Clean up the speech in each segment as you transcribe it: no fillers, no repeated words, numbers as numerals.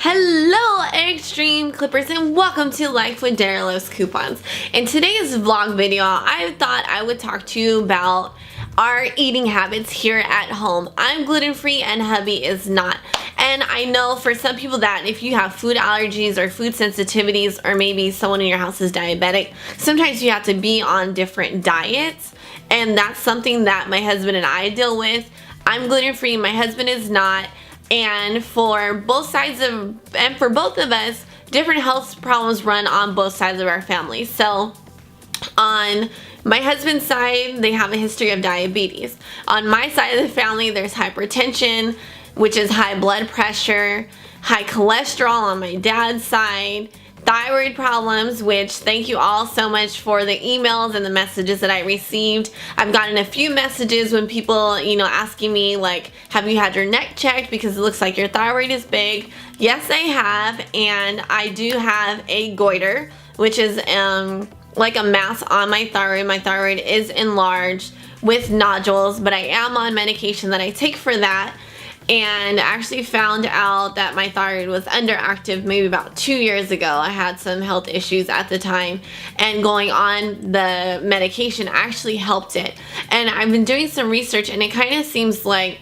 Hello Extreme Clippers and welcome to Life with Dara Loves Coupons. In today's vlog video, I thought I would talk to you about our eating habits here at home. I'm gluten-free and hubby is not. And I know for some people that if you have food allergies or food sensitivities, or maybe someone in your house is diabetic, sometimes you have to be on different diets, and that's something that my husband and I deal with. I'm gluten-free, my husband is not. And for both of us, different health problems run on both sides of our family. So on my husband's side, they have a history of diabetes. On my side of the family, there's hypertension, which is high blood pressure, high cholesterol on my dad's side, thyroid problems, which thank you all so much for the emails and the messages that I received. I've gotten a few messages when people, asking me like, have you had your neck checked because it looks like your thyroid is big. Yes, I have, and I do have a goiter, which is like a mass on my thyroid. My thyroid is enlarged with nodules, but I am on medication that I take for that. And I actually found out that my thyroid was underactive maybe about 2 years ago. I had some health issues at the time, and going on the medication actually helped it. And I've been doing some research, and it kind of seems like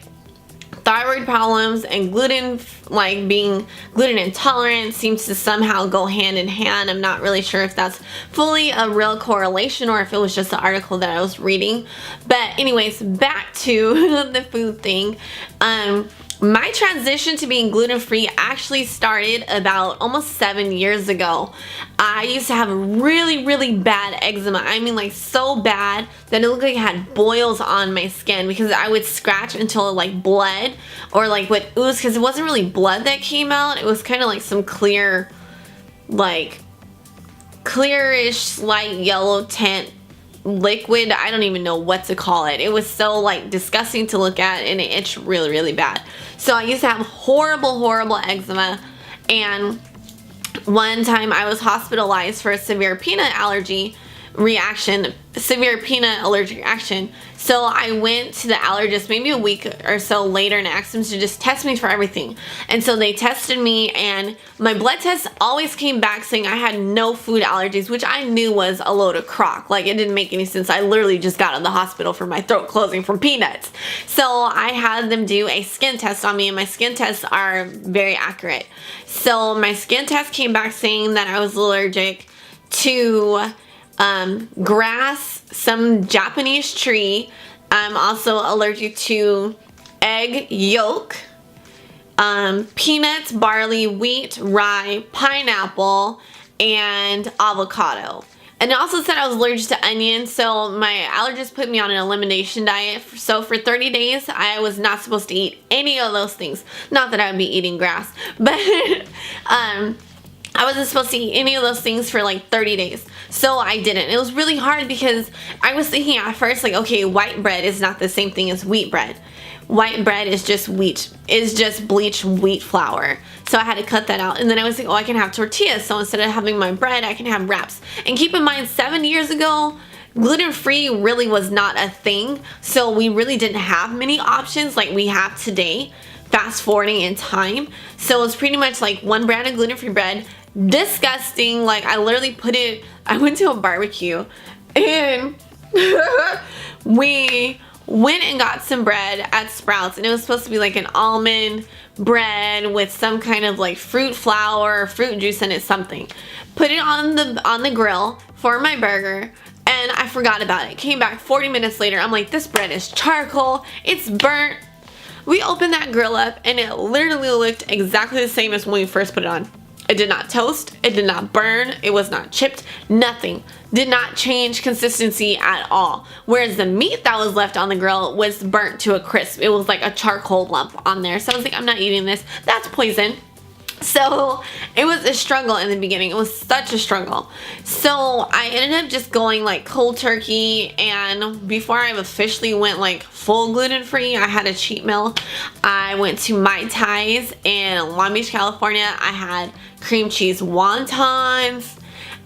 thyroid problems and gluten, like being gluten intolerant, seems to somehow go hand in hand. I'm not really sure if that's fully a real correlation or if it was just the article that I was reading. But anyways, back to the food thing. My transition to being gluten-free actually started about almost 7 years ago. I used to have really bad eczema. I mean, like so bad that it looked like I had boils on my skin because I would scratch until it like bled or like would ooze, because it wasn't really blood that came out. It was kind of like some clear, like clearish slight yellow tint liquid. I don't even know what to call it. It was so like disgusting to look at, and it itched really bad. So I used to have horrible eczema, and one time I was hospitalized for a severe peanut allergic reaction. So I went to the allergist maybe a week or so later and asked them to just test me for everything. And so they tested me, and my blood test always came back saying I had no food allergies, which I knew was a load of crock. Like, it didn't make any sense. I literally just got out of the hospital for my throat closing from peanuts. So I had them do a skin test on me, and my skin tests are very accurate. So my skin test came back saying that I was allergic to grass, some Japanese tree. I'm also allergic to egg yolk, peanuts, barley, wheat, rye, pineapple, and avocado. And it also said I was allergic to onions, so my allergist put me on an elimination diet. So for 30 days, I was not supposed to eat any of those things. Not that I would be eating grass, but I wasn't supposed to eat any of those things for like 30 days. So I didn't. It was really hard because I was thinking at first like, okay, white bread is not the same thing as wheat bread. White bread is just bleached wheat flour. So I had to cut that out. And then I was like, oh, I can have tortillas. So instead of having my bread, I can have wraps. And keep in mind, 7 years ago, gluten-free really was not a thing. So we really didn't have many options like we have today, fast forwarding in time. So it's pretty much like one brand of gluten-free bread. Disgusting. Like, I literally I went to a barbecue and we went and got some bread at Sprouts, and it was supposed to be like an almond bread with some kind of like fruit flour or fruit juice in it, something. Put it on the grill for my burger, and I forgot about it. Came back 40 minutes later. I'm like, this bread is charcoal, it's burnt. We opened that grill up, and it literally looked exactly the same as when we first put it on. It did not toast, it did not burn, it was not chipped, nothing. Did not change consistency at all. Whereas the meat that was left on the grill was burnt to a crisp. It was like a charcoal lump on there. So I was like, I'm not eating this. That's poison. So it was a struggle in the beginning. It was such a struggle. So I ended up just going like cold turkey, and before I officially went like full gluten-free, I had a cheat meal. I went to Mai Tais in Long Beach, California. I had cream cheese wontons.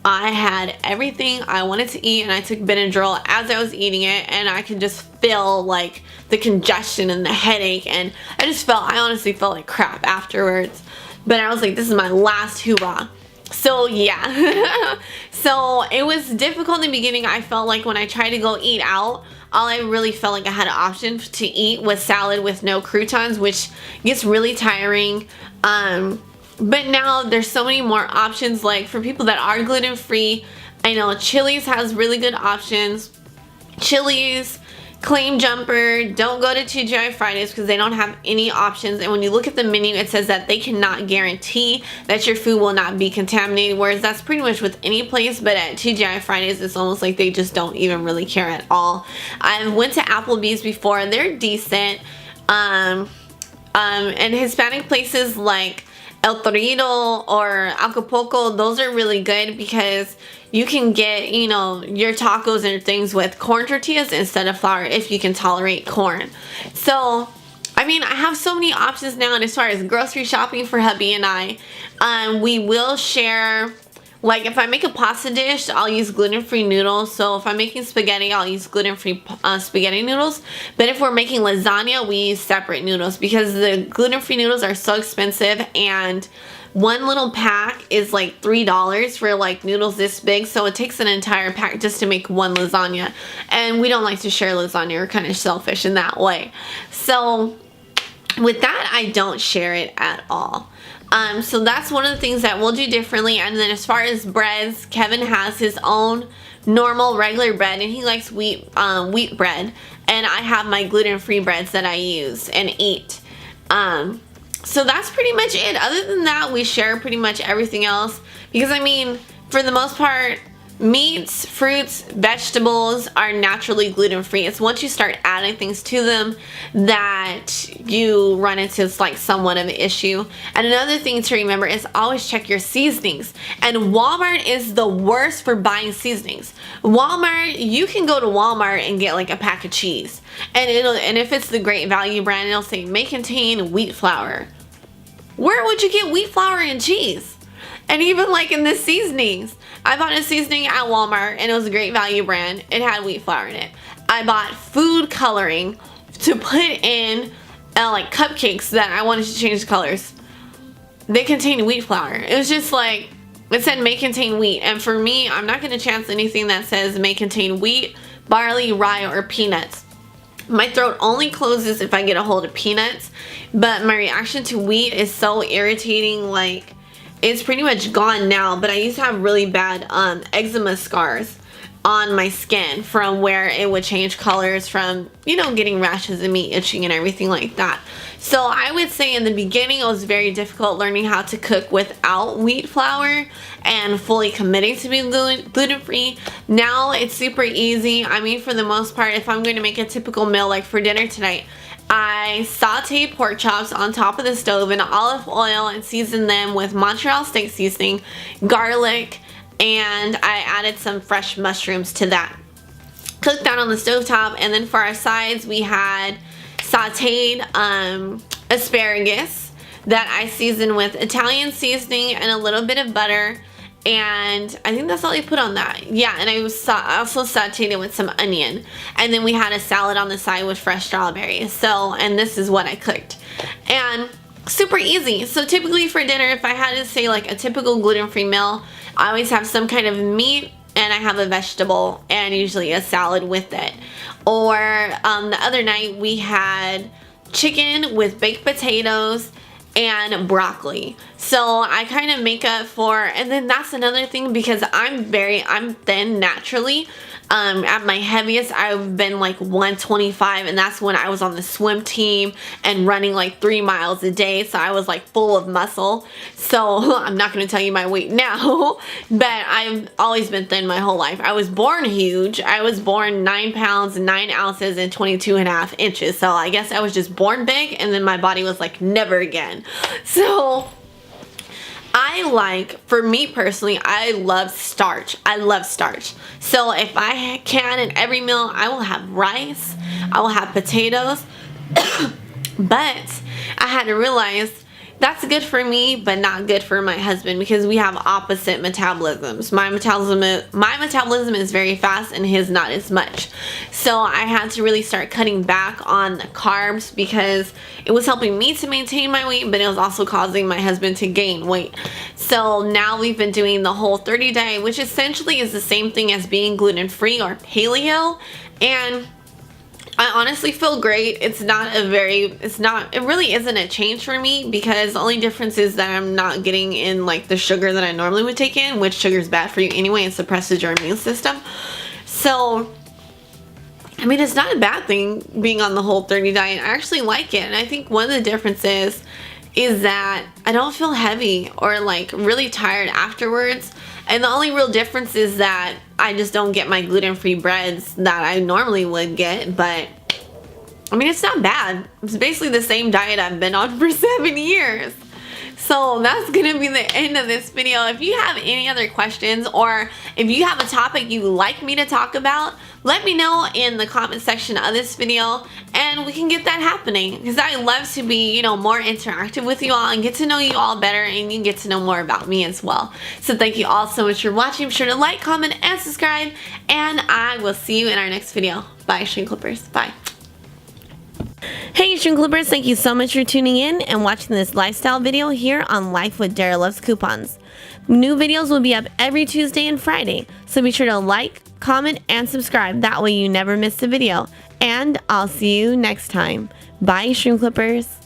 I had everything I wanted to eat, and I took Benadryl as I was eating it, and I could just feel like the congestion and the headache, and I honestly felt like crap afterwards. but I was like, this is my last hoorah. So yeah. So it was difficult in the beginning. I felt like when I tried to go eat out, all I really felt like I had an option to eat was salad with no croutons, which gets really tiring. But now there's so many more options. Like for people that are gluten free, I know Chili's has really good options. Chili's, Claim Jumper, don't go to TGI Fridays because they don't have any options. And when you look at the menu, it says that they cannot guarantee that your food will not be contaminated, whereas that's pretty much with any place, but at TGI Fridays it's almost like they just don't even really care at all. I went to Applebee's before. They're decent. And Hispanic places like El Torito or Acapulco, those are really good because you can get, you know, your tacos and things with corn tortillas instead of flour if you can tolerate corn. So, I mean, I have so many options now, and as far as grocery shopping for hubby and I, we will share. Like if I make a pasta dish, I'll use gluten-free noodles. So if I'm making spaghetti, I'll use gluten-free spaghetti noodles. But if we're making lasagna, we use separate noodles because the gluten-free noodles are so expensive, and one little pack is like $3 for like noodles this big. So it takes an entire pack just to make one lasagna. And we don't like to share lasagna. We're kind of selfish in that way. So with that, I don't share it at all. So that's one of the things that we'll do differently. And then as far as breads, Kevin has his own normal regular bread, and he likes wheat bread, and I have my gluten-free breads that I use and eat. So that's pretty much it. Other than that, we share pretty much everything else because, I mean, for the most part, meats, fruits, vegetables are naturally gluten-free. It's once you start adding things to them that you run into like somewhat of an issue. And another thing to remember is always check your seasonings. And Walmart is the worst for buying seasonings. Walmart, you can go to Walmart and get like a pack of cheese, and if it's the Great Value brand, it'll say may contain wheat flour. Where would you get wheat flour and cheese? And even like in the seasonings, I bought a seasoning at Walmart and it was a Great Value brand. It had wheat flour in it. I bought food coloring to put in like cupcakes that I wanted to change the colors. They contained wheat flour. It was just like, it said may contain wheat. And for me, I'm not going to chance anything that says may contain wheat, barley, rye, or peanuts. My throat only closes if I get a hold of peanuts. But my reaction to wheat is so irritating, like, it's pretty much gone now, but I used to have really bad eczema scars on my skin from where it would change colors from, you know, getting rashes and me itching and everything like that. So I would say in the beginning it was very difficult learning how to cook without wheat flour and fully committing to being gluten-free. Now it's super easy. I mean, for the most part, if I'm going to make a typical meal like for dinner tonight, I saute pork chops on top of the stove in olive oil and season them with Montreal steak seasoning, garlic, and I added some fresh mushrooms to that. Cooked that on the stovetop, and then for our sides we had sauteed asparagus that I seasoned with Italian seasoning and a little bit of butter. And I think that's all I put on that. Yeah, and I also sauteed it with some onion. And then we had a salad on the side with fresh strawberries. So, and this is what I cooked. And super easy. So typically for dinner, if I had to say like a typical gluten-free meal, I always have some kind of meat and I have a vegetable and usually a salad with it. Or the other night we had chicken with baked potatoes and broccoli. So I kind of make up for, and then that's another thing because I'm thin naturally. At my heaviest I've been like 125, and that's when I was on the swim team and running like 3 miles a day, so I was like full of muscle. So I'm not going to tell you my weight now, but I've always been thin my whole life. I was born huge. I was born 9 pounds 9 ounces and 22.5 inches, so I guess I was just born big, and then my body was like never again. So for me personally, I love starch. I love starch. So if I can in every meal, I will have rice, I will have potatoes. But I had to realize That's good for me, but not good for my husband because we have opposite metabolisms. My metabolism is very fast and his not as much. So I had to really start cutting back on the carbs because it was helping me to maintain my weight, but it was also causing my husband to gain weight. So now we've been doing the Whole30 diet, which essentially is the same thing as being gluten-free or paleo, and I honestly feel great. It really isn't a change for me because the only difference is that I'm not getting in like the sugar that I normally would take in, which sugar is bad for you anyway and suppresses your immune system. So, I mean, it's not a bad thing being on the Whole30 diet. I actually like it, and I think one of the differences is that I don't feel heavy or like really tired afterwards. And the only real difference is that I just don't get my gluten-free breads that I normally would get, but I mean, it's not bad. It's basically the same diet I've been on for 7 years. So that's gonna be the end of this video. If you have any other questions or if you have a topic you'd like me to talk about, let me know in the comment section of this video and we can get that happening because I love to be, more interactive with you all and get to know you all better, and you get to know more about me as well. So thank you all so much for watching. Be sure to like, comment, and subscribe, and I will see you in our next video. Bye, Stream Clippers. Bye. Hey Stream Clippers, thank you so much for tuning in and watching this lifestyle video here on Life with Dara Loves Coupons. New videos will be up every Tuesday and Friday, so be sure to like, comment, and subscribe. That way you never miss a video. And I'll see you next time. Bye, Stream Clippers.